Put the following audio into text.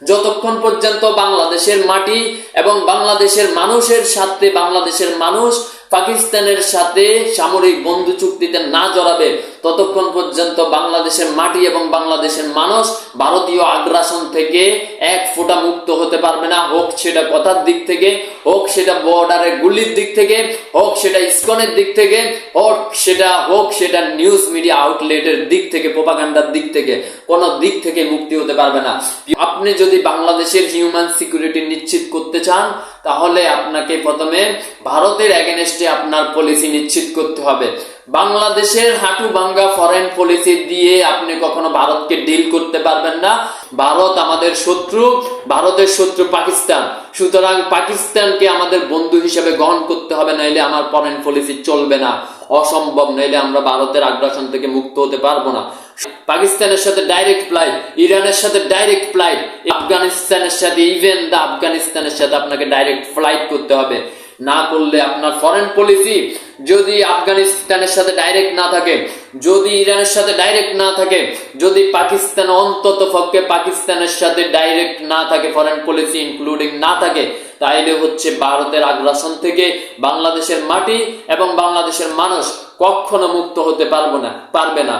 যতক্ষণ পর্যন্ত বাংলাদেশের মাটি এবং বাংলাদেশের মানুষের সাথে বাংলাদেশের মানুষ পাকিস্তানের সাথে সামরিক বন্ধু চুক্তিতে না জড়াবে, ততক্ষণ পর্যন্ত বাংলাদেশের মাটি এবং বাংলাদেশের মানুষ ভারতীয় আগ্রাসন থেকে এক ফোঁটা মুক্ত হতে পারবে না। হোক সেটা কথার দিক থেকে, হোক সেটা বর্ডারের গুলির দিক থেকে, হোক সেটা ইসকনের দিক থেকে, হোক সেটা নিউজ মিডিয়া আউটলেটের দিক থেকে, প্রোপাগান্ডার দিক থেকে, কোন দিক থেকে মুক্তি হতে পারবে না। আপনি যদি বাংলাদেশের হিউম্যান সিকিউরিটি নিশ্চিত করতে চান, তাহলে আপনাকে প্রথমে ভারতের এগেনস্টে আপনার পলিসি নিশ্চিত করতে হবে। বাংলাদেশের হাঁটু ভাঙ্গা ফরেন পলিসি দিয়ে আপনি কখনো ভারতকে ডিল করতে পারবেন না। ভারত আমাদের শত্রু, ভারতের শত্রু পাকিস্তান। সুতরাং পাকিস্তানকে আমাদের বন্ধু হিসেবে গ্রহণ করতে হবে, নাইলে আমার ফরেন পলিসি চলবে না, অসম্ভব। নাইলে আমরা ভারতের আগ্রাসন থেকে মুক্ত হতে পারবো না। পাকিস্তানের সাথে ডাইরেক্ট ফ্লাইট, ইরানের সাথে ডাইরেক্ট ফ্লাইট, আফগানিস্তানের সাথে, ইভেন দা আফগানিস্তানের সাথে আপনাকে ডাইরেক্ট ফ্লাইট করতে হবে। না করলে আপনার ফরেন পলিসি যদি আফগানিস্তানের সাথে ডাইরেক্ট না থাকে, যদি ইরানের সাথে ডাইরেক্ট না থাকে, যদি পাকিস্তান অন্তত পক্ষে পাকিস্তানের সাথে ডাইরেক্ট না থাকে, ফরেন পলিসি ইনক্লুডিং না থাকে, তাইলে হচ্ছে ভারতের আগ্রাসন থেকে বাংলাদেশের মাটি এবং বাংলাদেশের মানুষ কখনো মুক্ত হতে পারবে না।